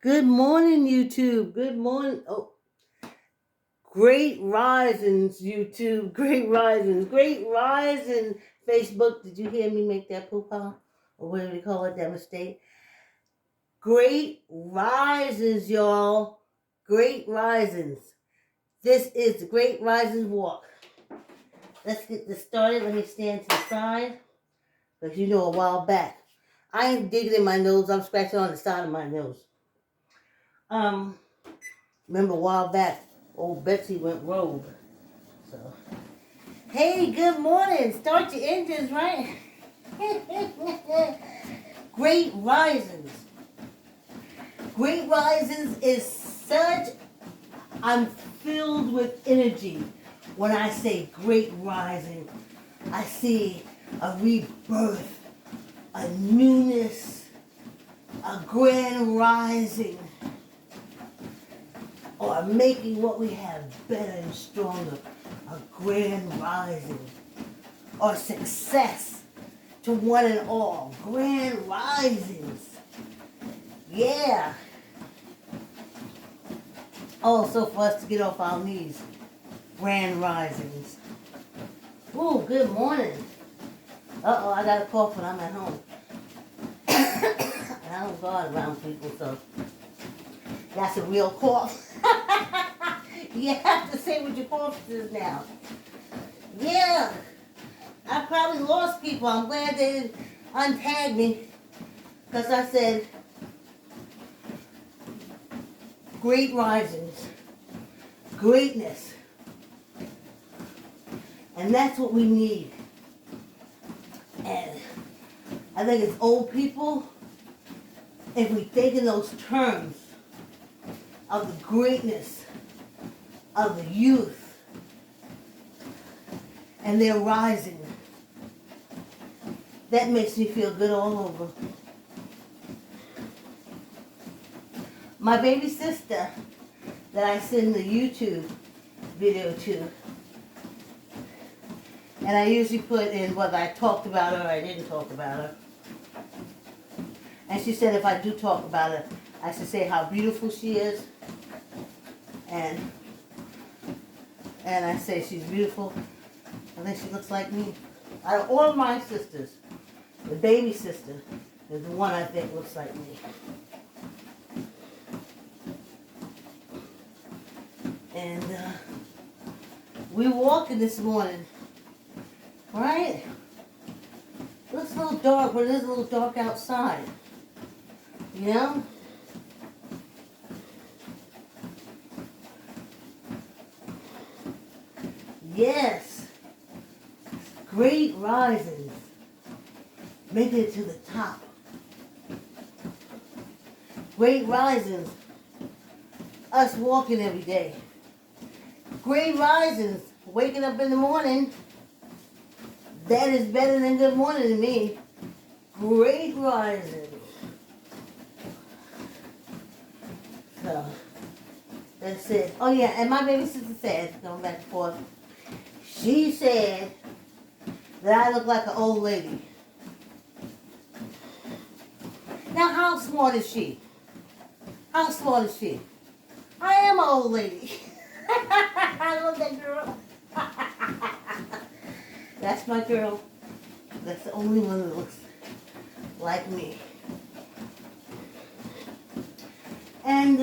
Good morning, YouTube. Good morning. Oh, great risings, YouTube. Great risings. Great rising, Facebook. Did you hear me make that poop-ha? Or whatever they call it, that mistake? Great risings, y'all. Great risings. This is the Great Risings Walk. Let's get this started. Let me stand to the side. Because you know a while back, I ain't digging in my nose. I'm scratching on the side of my nose. Remember a while back, old Betsy went rogue. So, hey, good morning. Start your engines, right? Great risings. Great risings is such, I'm filled with energy when I say great rising. I see a rebirth, a newness, a grand rising, or making what we have better and stronger, a grand rising, or success to one and all, grand risings. Yeah. Also for us to get off our knees, grand risings. Ooh, good morning. Uh-oh, I got a cough when I'm at home. And I don't go out around people, so that's a real cough. You have to say what your cough is now. Yeah. I probably lost people. I'm glad they didn't untag me. Because I said, great risings. Greatness. And that's what we need. And I think as old people, if we think in those terms of the greatness of the youth and their rising, that makes me feel good all over. My baby sister that I send the YouTube video to, and I usually put in whether I talked about her or I didn't talk about her. And she said if I do talk about her, I should say how beautiful she is. And I say she's beautiful. I think she looks like me. Out of all my sisters, the baby sister is the one I think looks like me. And we walking this morning, right? It looks a little dark, but it is a little dark outside. You know? Yes. Great risings. Making it to the top. Great risings. Us walking every day. Great risings. Waking up in the morning. That is better than good morning to me. Great risings. So, that's it. Oh yeah, and my baby sister said, going back and forth, she said that I look like an old lady. Now, how smart is she? How smart is she? I am an old lady. I love that girl. That's my girl. That's the only one that looks like me. And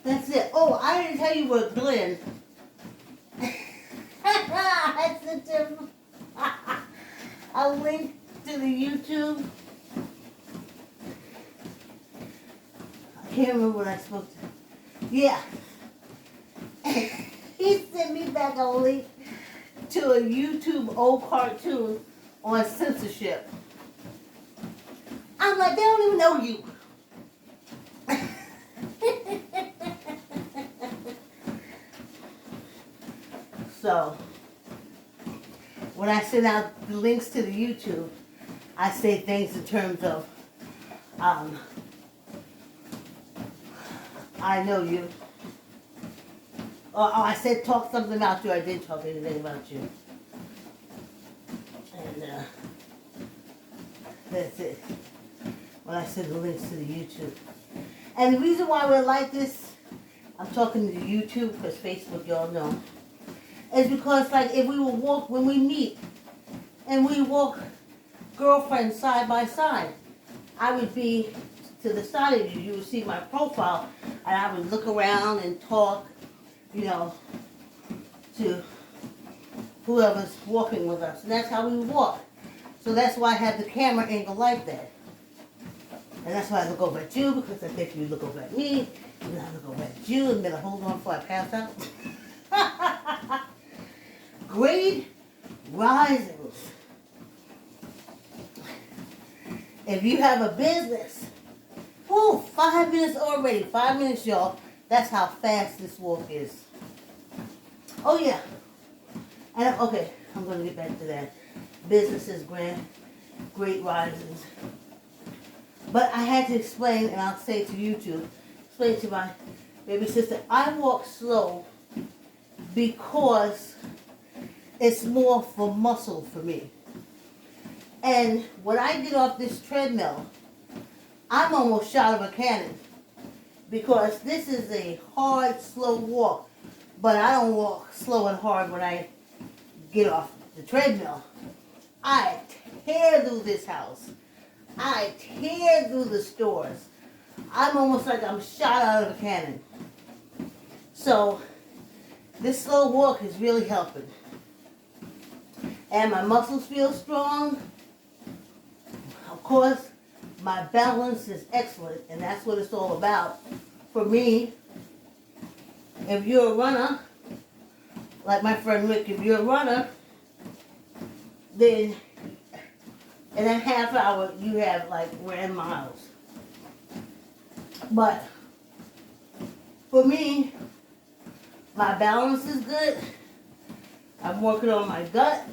that's it. Oh, I didn't tell you what Glenn. I sent him a link to the YouTube. I can't remember what I spoke to. Yeah. He sent me back a link to a YouTube old cartoon on censorship. I'm like, they don't even know you. So, when I send out the links to the YouTube, I say things in terms of, I know you. Or I said talk something about you, I didn't talk anything about you. And that's it. when I send the links to the YouTube. And the reason why we're like this, I'm talking to YouTube because Facebook, y'all know, is because like if we will walk, when we meet and we walk girlfriends side by side, I would be to the side of you. You would see my profile, and I would look around and talk, you know, to whoever's walking with us. And that's how we walk. So that's why I have the camera angle like that. And that's why I look over at you, because I think you look over at me, and then I look over at you, and then I hold on before I pass out. Great risings. If you have a business, 5 minutes already. 5 minutes, y'all. That's how fast this walk is. Oh, yeah. And okay, I'm going to get back to that. Businesses, great risings. But I had to explain, and I'll say to YouTube, explain to my baby sister, I walk slow because it's more for muscle for me. And when I get off this treadmill, I'm almost shot of a cannon because this is a hard, slow walk. But I don't walk slow and hard when I get off the treadmill. I tear through this house. I tear through the stores. I'm almost like I'm shot out of a cannon. So this slow walk is really helping. And my muscles feel strong. Of course, my balance is excellent, and that's what it's all about. For me, if you're a runner, like my friend Rick, if you're a runner, then in a half hour you have like ran miles. But for me, my balance is good. I'm working on my gut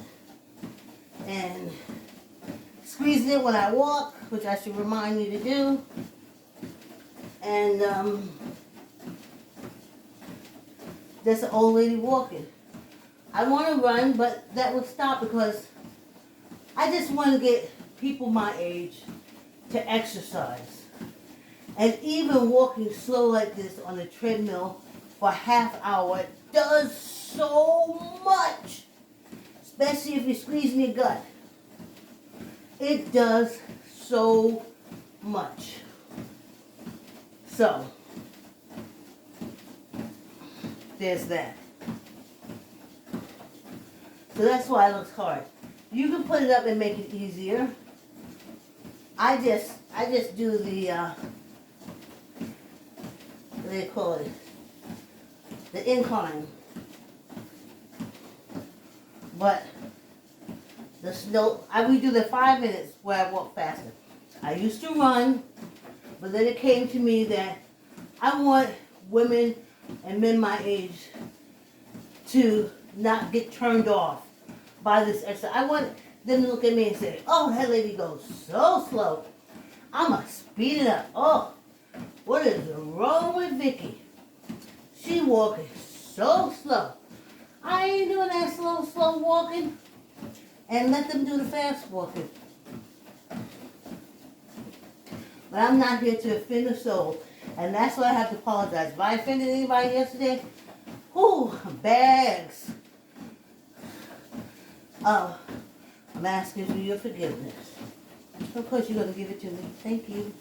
and squeezing it when I walk, which I should remind you to do. And there's an old lady walking. I want to run, but that would stop because I just want to get people my age to exercise. And even walking slow like this on a treadmill for a half hour does so much, especially if you're squeezing your gut. It does so much. So, there's that. So that's why it looks hard. You can put it up and make it easier. I just do the what do they call it? The incline. But we do the 5 minutes where I walk faster. I used to run, but then it came to me that I want women and men my age to not get turned off by this exercise. I want them to look at me and say, oh, that lady goes so slow. I'm going to speed it up. Oh, what is wrong with Vicky? She walking so slow. I ain't doing that slow walking. And let them do the fast walking. But I'm not here to offend a soul. And that's why I have to apologize. If I offended anybody yesterday, bags. I'm asking for your forgiveness. Of course you're going to give it to me. Thank you.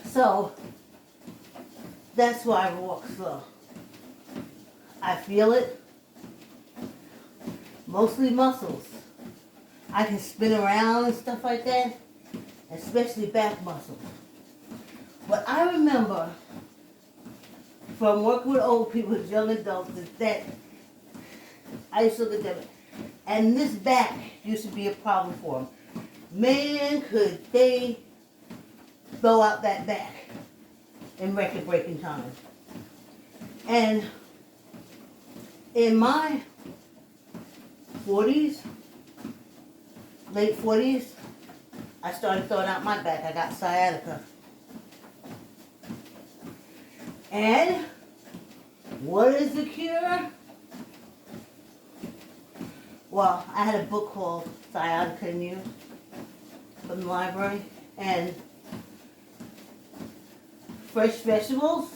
So, that's why I walk slow. I feel it. Mostly muscles. I can spin around and stuff like that, especially back muscles. But I remember from working with old people, with young adults, that I used to look at them, and this back used to be a problem for them. Man, could they throw out that back in record-breaking time. And in my 40s, late 40s, I started throwing out my back. I got sciatica. And what is the cure? Well, I had a book called Sciatica and You. from the library, and fresh vegetables,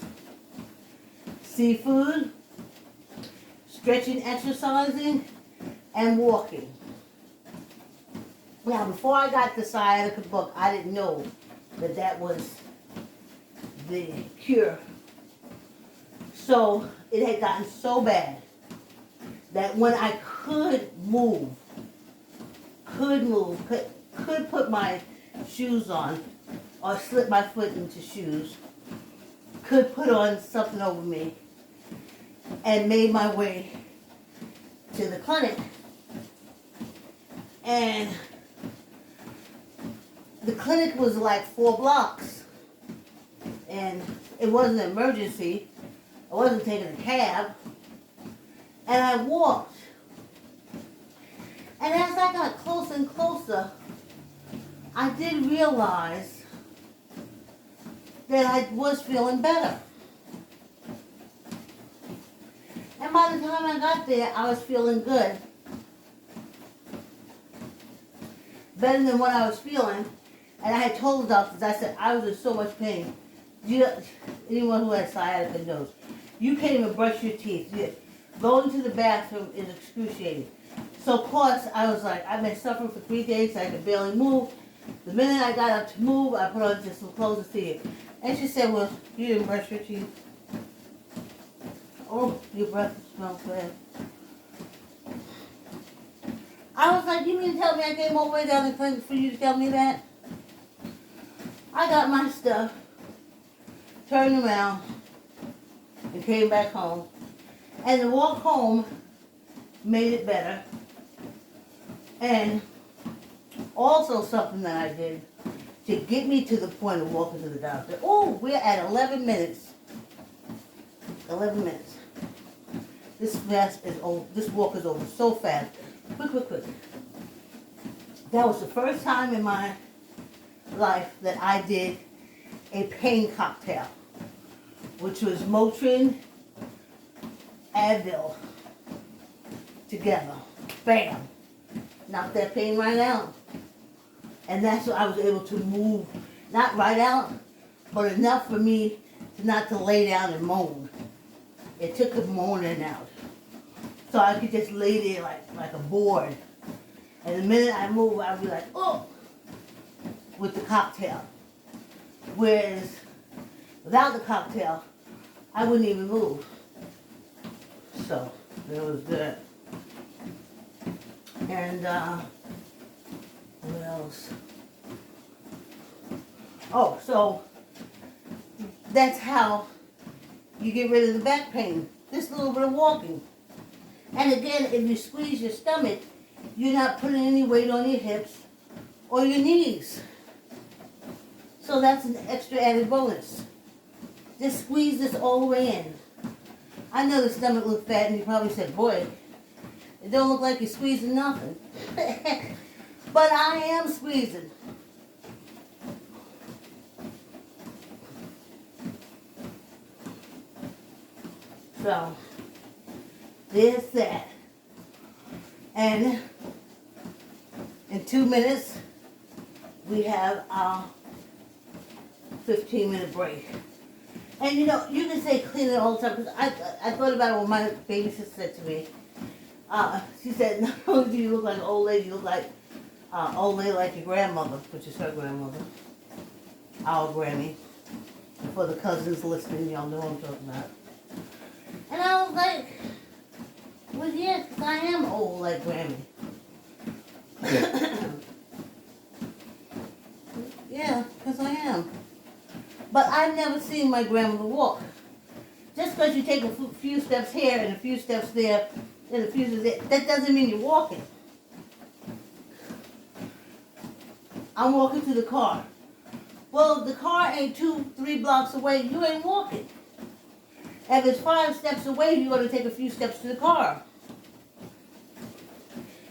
seafood, stretching, exercising, and walking. Now, before I got the sciatica book, I didn't know that that was the cure. So it had gotten so bad that when I could move, could put my shoes on or slip my foot into shoes, could put on something over me, and made my way to the clinic. And the clinic was like 4 blocks. And it wasn't an emergency. I wasn't taking a cab. And I walked. And as I got closer and closer, I did realize that I was feeling better. And by the time I got there, I was feeling good. Better than what I was feeling. And I had told the doctors, I said, I was in so much pain. Anyone who has sciatica knows. You can't even brush your teeth. Going to the bathroom is excruciating. So of course, I was like, I've been suffering for 3 days, I could barely move. The minute I got up to move, I put on just some clothes to see it. And she said, well, you didn't brush your teeth. Oh, your breath smells bad. I was like, you mean to tell me I came all the way down the clinic for you to tell me that? I got my stuff, turned around, and came back home. And the walk home made it better. And also something that I did to get me to the point of walking to the doctor. Oh, we're at 11 minutes. 11 minutes. This walk is over so fast. Quick. That was the first time in my life that I did a pain cocktail, which was Motrin, Advil, together. Bam! Knocked that pain right out. And that's what I was able to move, not right out, but enough for me not to lay down and moan. It took the moaning out. So I could just lay there like a board. And the minute I move, I'd be like, oh, with the cocktail. Whereas without the cocktail, I wouldn't even move. So it was good. And what else? Oh, so that's how you get rid of the back pain. Just a little bit of walking. And again, if you squeeze your stomach, you're not putting any weight on your hips or your knees. So that's an extra added bonus. Just squeeze this all the way in. I know the stomach looked fat and you probably said, boy, it don't look like you're squeezing nothing. But I am squeezing. So, there's that. And in 2 minutes, we have our 15-minute break. And you know, you can say clean it all the time, because I thought about what my babysitter said to me. She said, not only do you look like an old lady, you look like old lady like your grandmother, which is her grandmother, our Grammy. And for the cousins listening, y'all know what I'm talking about. And I was like, well, yeah, because I am old like Grammy. Yeah, because I am. But I've never seen my grandmother walk. Just because you take a few steps here and a few steps there and a few steps there, that doesn't mean you're walking. I'm walking to the car. Well, the car ain't 2-3 blocks away, you ain't walking. If it's 5 steps away, you got to take a few steps to the car.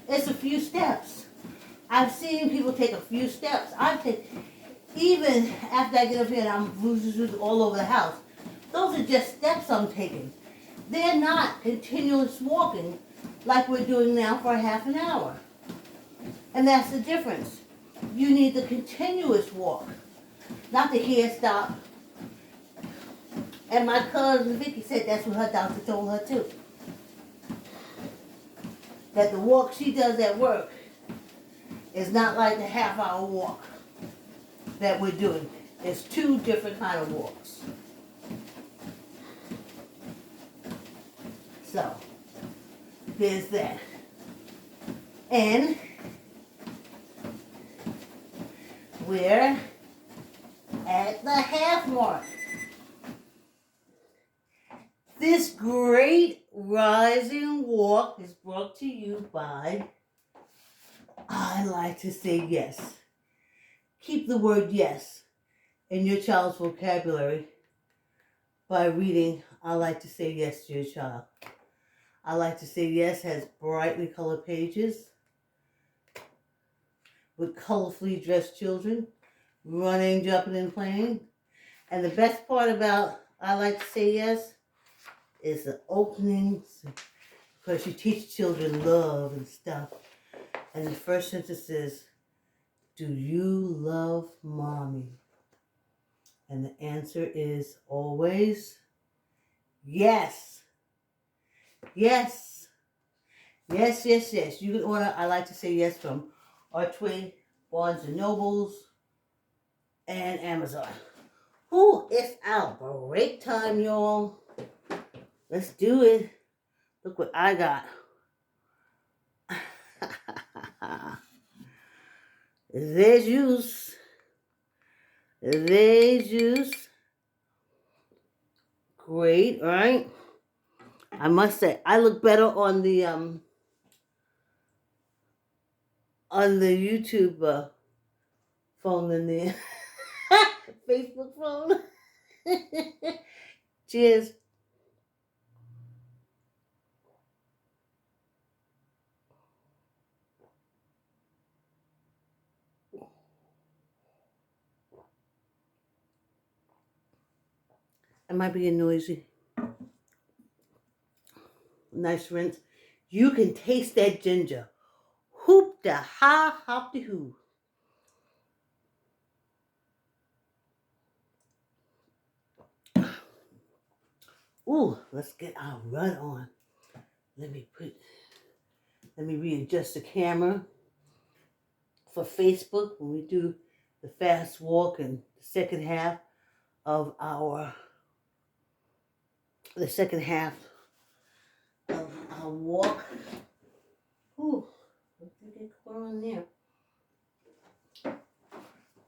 It's a few steps. I've seen people take a few steps. Even after I get up here and I'm all over the house, those are just steps I'm taking. They're not continuous walking like we're doing now for a half an hour. And that's the difference. You need the continuous walk, not the here stop. And my cousin Vicky said that's what her doctor told her too. That the walk she does at work is not like the half-hour walk that we're doing. It's two different kind of walks. So, there's that. And we're at the half mark. This great rising walk is brought to you by I Like to Say Yes. Keep the word yes in your child's vocabulary by reading I Like to Say Yes to your child. I Like to Say Yes has brightly colored pages with colorfully dressed children running, jumping, and playing. And the best part about I Like to Say Yes is the openings, because you teach children love and stuff. And the first sentence is, do you love mommy? And the answer is always yes. Yes. Yes, yes, yes. You can order I Like to Say Yes from Archway, Barnes & Nobles, and Amazon. Ooh, it's our break time, y'all. Let's do it. Look what I got. There's juice. There's juice. Great, right? I must say, I look better on the YouTube phone than the Facebook phone. Cheers. I might be noisy. Nice rinse. You can taste that ginger. Hoop da ha, hop de hoo. Ooh, let's get our run on. Let me readjust the camera for Facebook when we do the fast walk and the second half of our walk. Ooh, what did I get caught on there? Let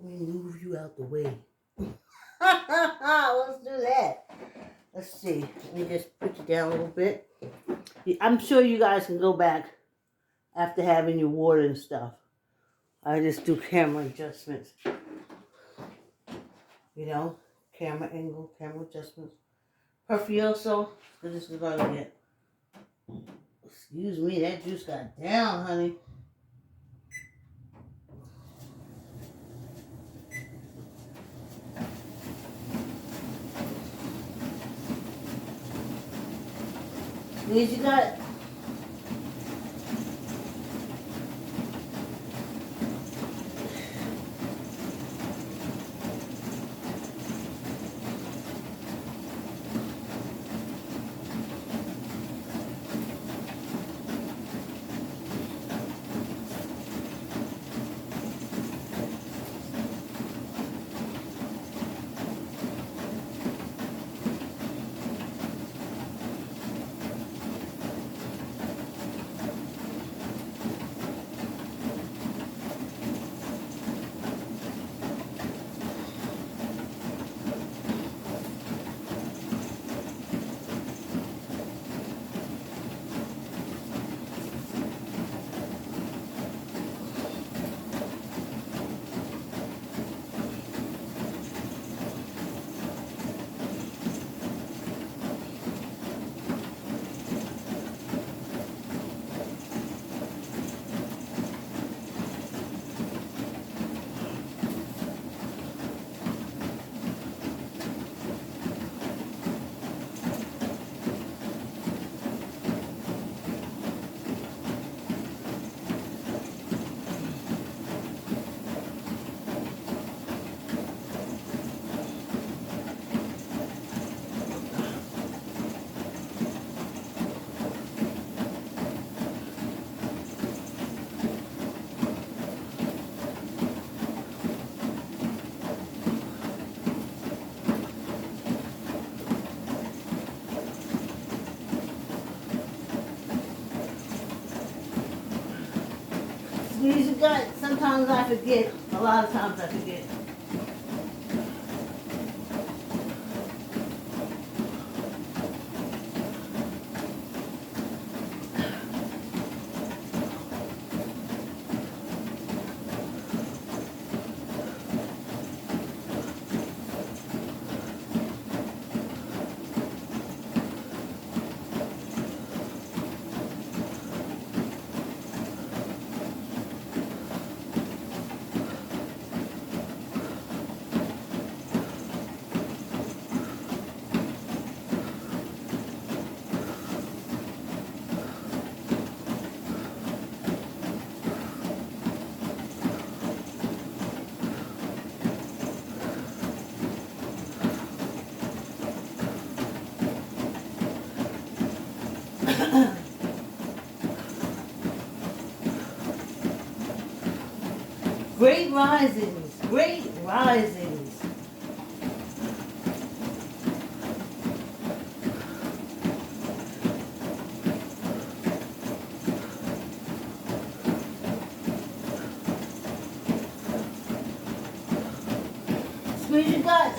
me move you out the way. Let's do that. Let's see. Let me just put you down a little bit. I'm sure you guys can go back after having your water and stuff. I just do camera adjustments. You know, camera angle, camera adjustments. Perfioso. This is what I get. Excuse me, that juice got down, honey. Squeeze your gut. times I forget. A lot of times I forget. Great risings, great risings. Squeeze your gut.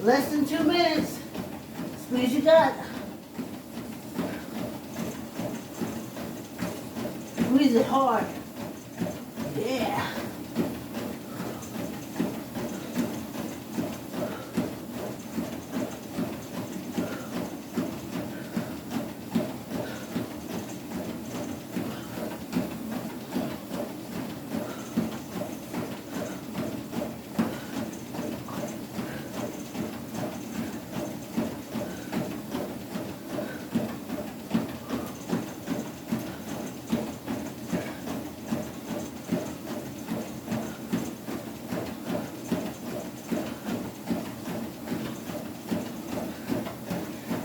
Less than 2 minutes. Squeeze your gut. Squeeze it hard. Yeah.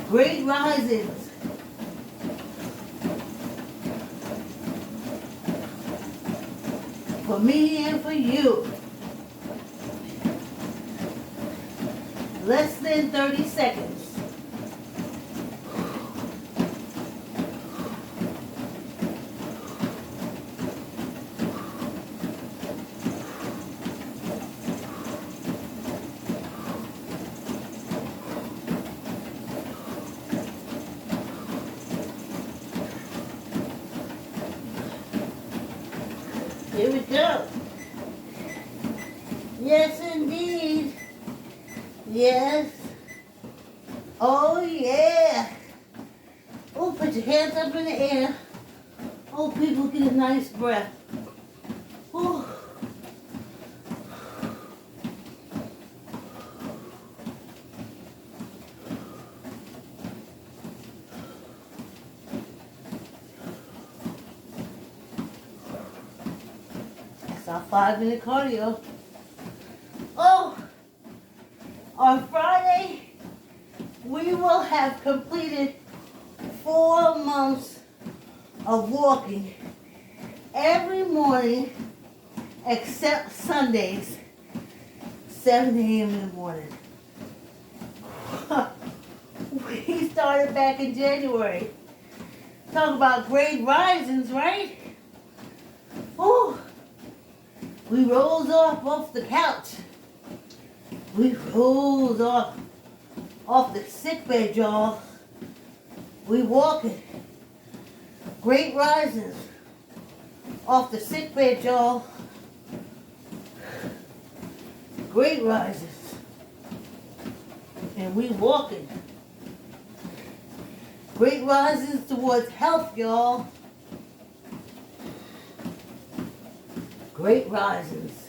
Great risings. For me and for you. Less than 30 seconds. Here we go. Yes, indeed. Yes. Oh, yeah. Oh, put your hands up in the air. Oh, people get a nice breath. Oh. That's our 5-minute cardio. Oh, on Friday, we will have completed 4 months of walking every morning except Sundays, 7 a.m. in the morning. We started back in January. Talk about great risings, right? Whew. We rose off the couch. We rose off the sick bed, y'all. We walking. Great risings off the sick bed, y'all. Great risings. And we walking. Great risings towards health, y'all. Great risings.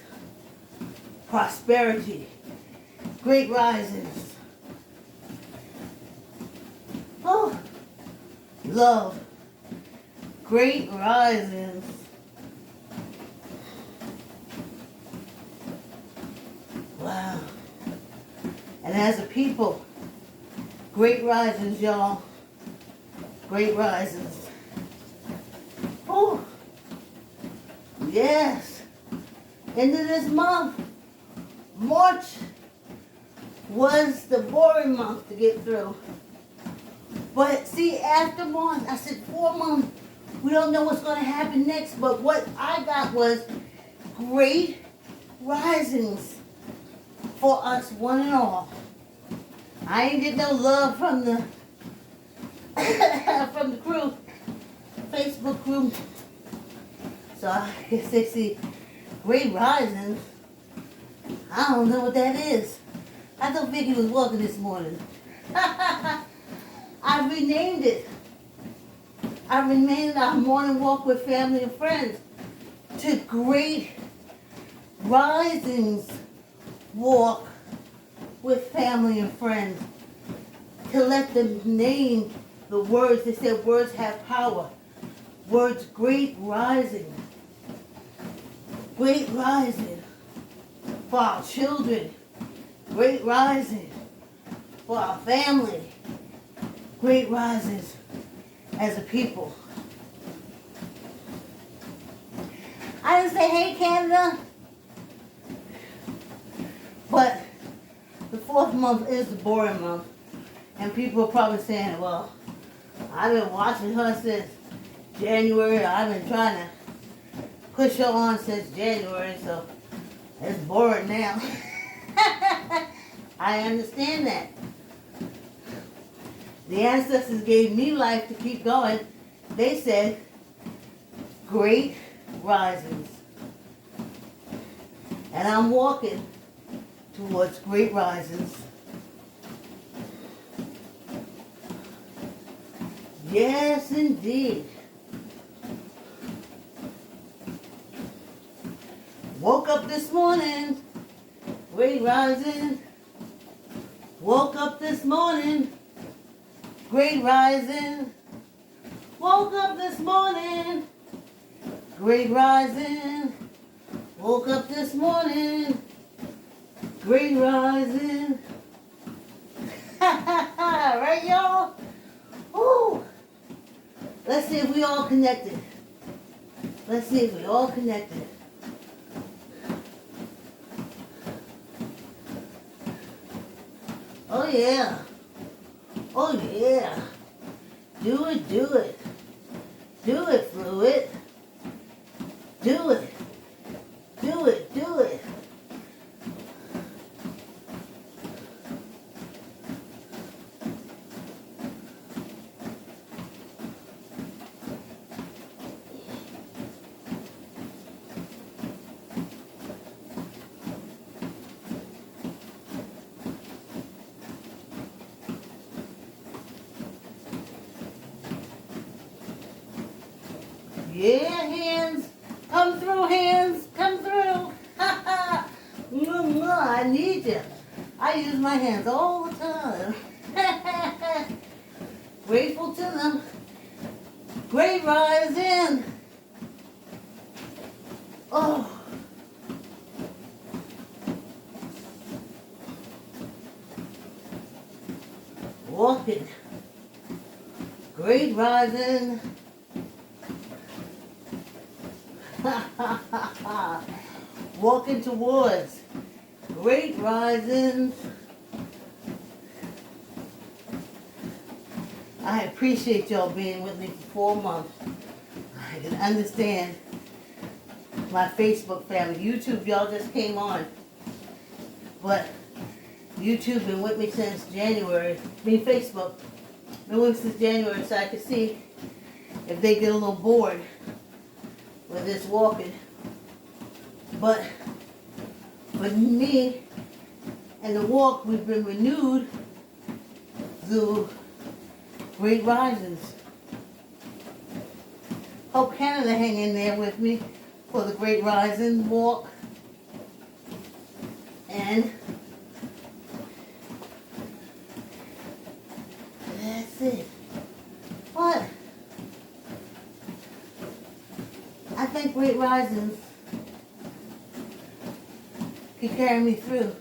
Prosperity. Great risings. Oh, love. Great risings. Wow. And as a people, great risings, y'all. Great risings. Oh, yes. End of this month, March was the boring month to get through. But see, after March, I said 4 months, we don't know what's going to happen next. But what I got was great risings for us, one and all. I ain't get no love from the from the crew, Facebook crew. So I guess they see great risings. I don't know what that is. I thought Vicky was walking this morning. I renamed it. I renamed our morning walk with family and friends to Great Risings Walk with family and friends. To let them name the words. They said words have power. Words, great rising. Great rising for our children. Great rising for our family. Great rises as a people. I didn't say, hey, Canada. But the 4th month is the boring month. And people are probably saying, well, I've been watching her since January. I've been trying to push her on since January, so it's boring now. I understand that. The ancestors gave me life to keep going. They said, great risings. And I'm walking towards great risings. Yes, indeed. Woke up this morning, great rising. Woke up this morning, great rising. Woke up this morning, great rising. Woke up this morning, great rising. Right, y'all? Woo! Let's see if we all connected. Let's see if we all connected. Oh yeah. Oh yeah. Do it, do it. Do it, Fluid. Do it. Do it, do it. Yeah, hands. Come through, hands. Come through. I need you. I use my hands all the time. Grateful to them. Great rising. Oh. Walking. Great rising. Walking towards great risings. I appreciate y'all being with me for 4 months. I can understand my Facebook family. YouTube, y'all just came on. But YouTube been with me since January. I mean, Facebook been with me since January, so I can see if they get a little bored with this walking. But for me and the walk, we've been renewed through great risings. Hope Canada hang in there with me for the great rising walk. And that's it. But I think great risings can carry me through.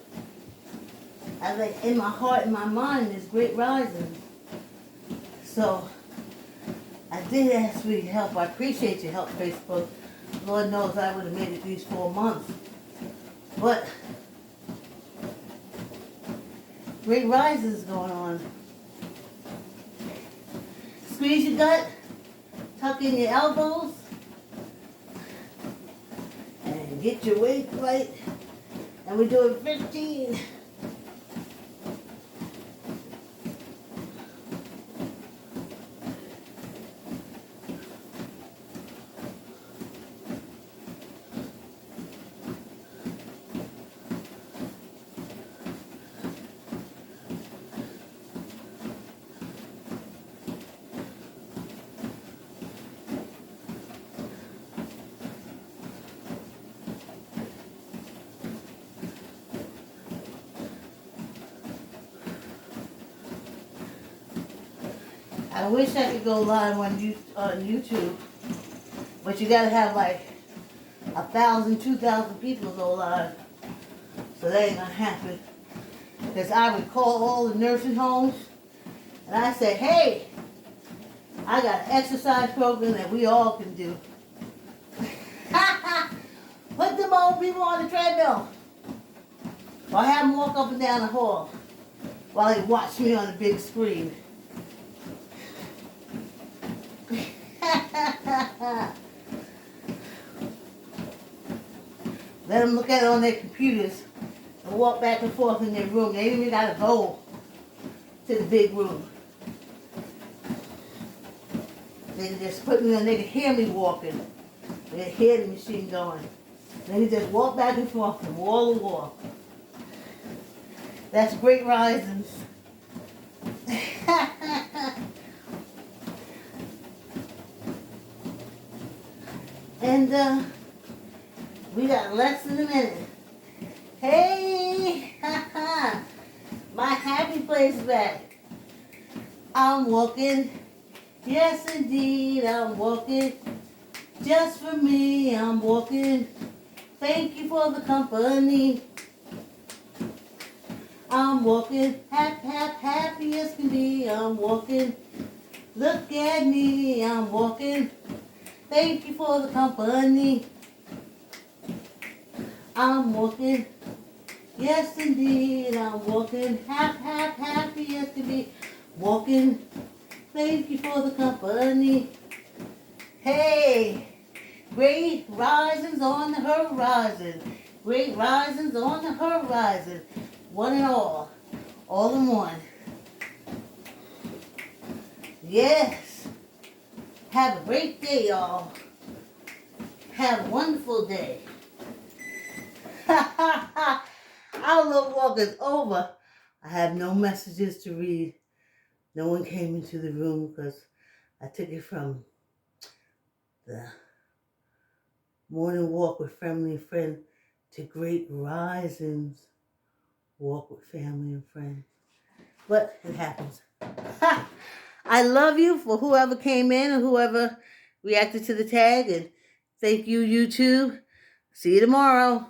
I think in my heart and my mind there's great risings. So I did ask for your help. I appreciate your help, Facebook. Lord knows I would have made it these 4 months But great rises going on. Squeeze your gut, tuck in your elbows, and get your weight right. And we're doing 15. I wish I could go live on YouTube, but you gotta have like 1,000, 2,000 people go live. So that ain't gonna happen. Because I would call all the nursing homes and I say, hey, I got an exercise program that we all can do. Put them old people on the treadmill. Or have them walk up and down the hall while they watch me on the big screen. Let them look at it on their computers and walk back and forth in their room. They ain't even got to go to the big room. They can just put me on, they can hear me walking. They can hear the machine going. They can just walk back and forth from wall to wall. That's great risings. And we got less than a minute. Hey, my happy place back. I'm walking, yes indeed, I'm walking. Just for me, I'm walking. Thank you for the company. I'm walking, happy as can be. I'm walking. Look at me, I'm walking. Thank you for the company. I'm walking. Yes, indeed, I'm walking. Happy as can be. Walking. Thank you for the company. Hey, great risings on the horizon. Great risings on the horizon. One and all in one. Yes. Have a great day, y'all. Have a wonderful day. Our little walk is over. I have no messages to read. No one came into the room because I took it from the morning walk with family and friend to great risings walk with family and friends. But it happens. I love you for whoever came in and whoever reacted to the tag. And thank you, YouTube. See you tomorrow.